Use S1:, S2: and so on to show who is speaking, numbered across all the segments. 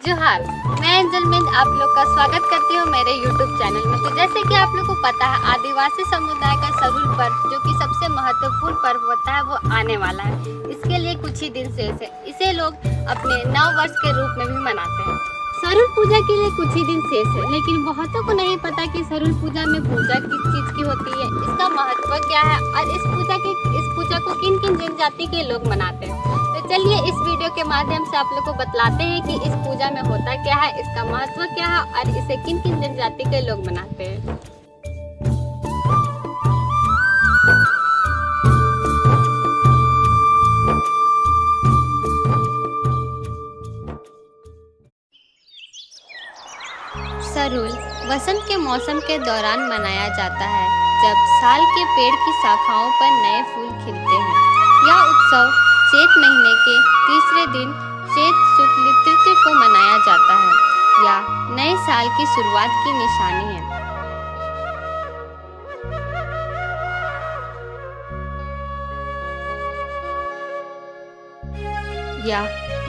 S1: जोहार, मैं एंजल मिंज आप लोग का स्वागत करती हूँ मेरे YouTube चैनल में। तो जैसे कि आप लोग को पता है, आदिवासी समुदाय का सरूल पर्व जो कि सबसे महत्वपूर्ण पर्व होता है वो आने वाला है। इसके लिए कुछ ही दिन शेष है। इसे लोग अपने नव वर्ष के रूप में भी मनाते हैं। सरूल पूजा के लिए कुछ ही दिन शेष है, लेकिन बहुतों को नहीं पता कि सरूल पूजा में पूजा किस चीज़ की होती है, इसका महत्व क्या है और इस पूजा को किन किन जनजाति के लोग मनाते हैं। तो चलिए इस वीडियो के माध्यम से आप लोग को बतलाते हैं कि इस पूजा में होता क्या है, इसका महत्व क्या है और इसे किन किन जनजाति के लोग मनाते हैं। सरूल वसंत के मौसम के दौरान मनाया जाता है, जब साल के पेड़ की शाखाओं पर नए फूल खिलते हैं। यह उत्सव चैत महीने के तीसरे दिन चैत शुक्ल तृतीया को मनाया जाता है। यह नए साल की शुरुआत की निशानी है। यह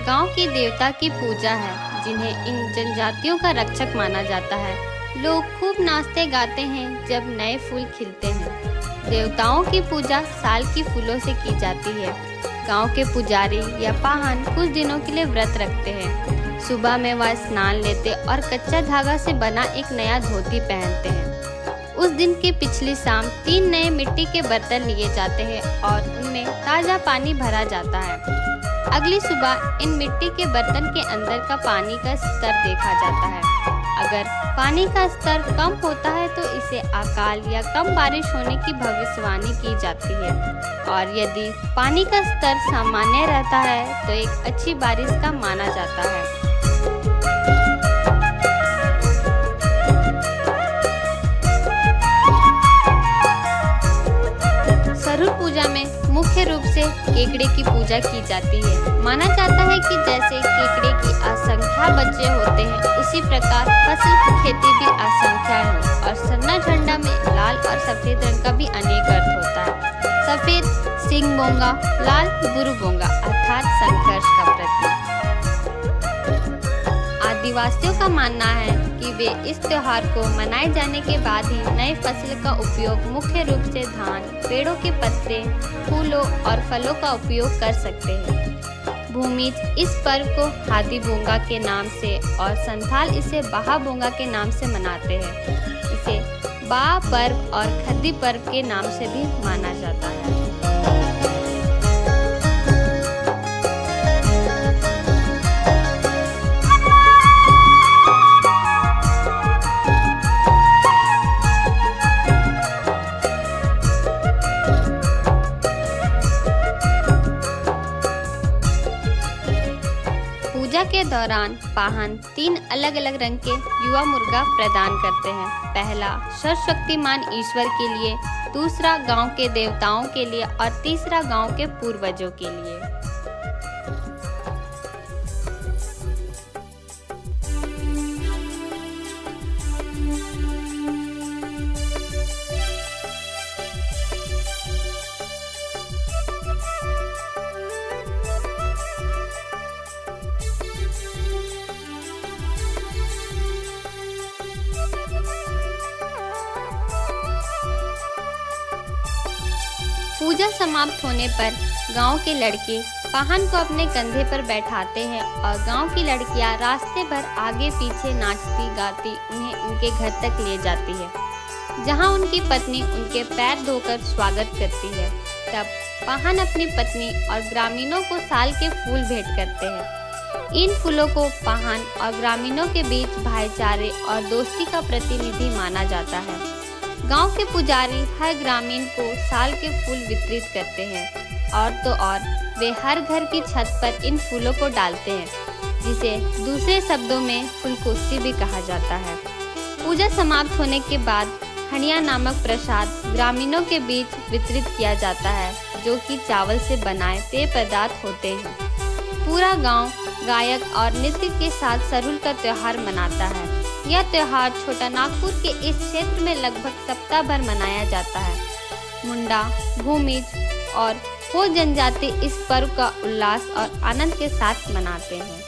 S1: गांव की देवता की पूजा है, जिन्हें इन जनजातियों का रक्षक माना जाता है। लोग खूब नाचते गाते हैं जब नए फूल खिलते हैं। देवताओं की पूजा साल की फूलों से की जाती है। गांव के पुजारी या पाहन कुछ दिनों के लिए व्रत रखते हैं। सुबह में वह स्नान लेते और कच्चा धागा से बना एक नया धोती पहनते हैं। उस दिन की पिछली शाम 3 नए मिट्टी के बर्तन लिए जाते हैं और उनमें ताज़ा पानी भरा जाता है। अगली सुबह इन मिट्टी के बर्तन के अंदर का पानी का स्तर देखा जाता है। अगर पानी का स्तर कम होता है तो इसे अकाल या कम बारिश होने की भविष्यवाणी की जाती है, और यदि पानी का स्तर सामान्य रहता है तो एक अच्छी बारिश का माना जाता है। सरूल पूजा में मुख्य रूप से केकड़े की पूजा की जाती है। माना जाता है कि जैसे केकड़े की असंख्य बच्चे होते हैं, उसी प्रकार फसल की खेती भी असंख्य है। और सरना झंडा में लाल और सफेद रंग का भी अनेक अर्थ होता है। सफेद सिंह बोंगा, लाल गुरु बोंगा अर्थात संघर्ष का प्रतीक। आदिवासियों का मानना है कि वे इस त्योहार को मनाए जाने के बाद ही नए फसल का उपयोग मुख्य रूप से धान, पेड़ों के पत्ते, फूलों और फलों का उपयोग कर सकते हैं। भूमिज इस पर्व को हादी बोंगा के नाम से और संथाल इसे बाहा बोंगा के नाम से मनाते हैं। इसे बा पर्व और खद्दी पर्व के नाम से भी माना जाता है। पूजा के दौरान पाहन 3 अलग अलग रंग के युवा मुर्गा प्रदान करते हैं। पहला सर्वशक्तिमान ईश्वर के लिए, दूसरा गांव के देवताओं के लिए और तीसरा गांव के पूर्वजों के लिए। पूजा समाप्त होने पर गांव के लड़के पाहन को अपने कंधे पर बैठाते हैं और गांव की लड़कियां रास्ते भर आगे पीछे नाचती गाती उन्हें उनके घर तक ले जाती है, जहां उनकी पत्नी उनके पैर धोकर स्वागत करती है। तब पाहन अपनी पत्नी और ग्रामीणों को साल के फूल भेंट करते हैं। इन फूलों को पाहन और ग्रामीणों के बीच भाईचारे और दोस्ती का प्रतिनिधि माना जाता है। गांव के पुजारी हर ग्रामीण को साल के फूल वितरित करते हैं, और तो और वे हर घर की छत पर इन फूलों को डालते हैं, जिसे दूसरे शब्दों में फूलकुश्ती भी कहा जाता है। पूजा समाप्त होने के बाद हणिया नामक प्रसाद ग्रामीणों के बीच वितरित किया जाता है, जो कि चावल से बनाए पेय पदार्थ होते हैं। पूरा गांव गायक और नृत्य के साथ सरूल का त्योहार मनाता है। यह त्योहार छोटा नागपुर के इस क्षेत्र में लगभग सप्ताह भर मनाया जाता है। मुंडा, भूमिज और हो जनजाति इस पर्व का उल्लास और आनंद के साथ मनाते हैं।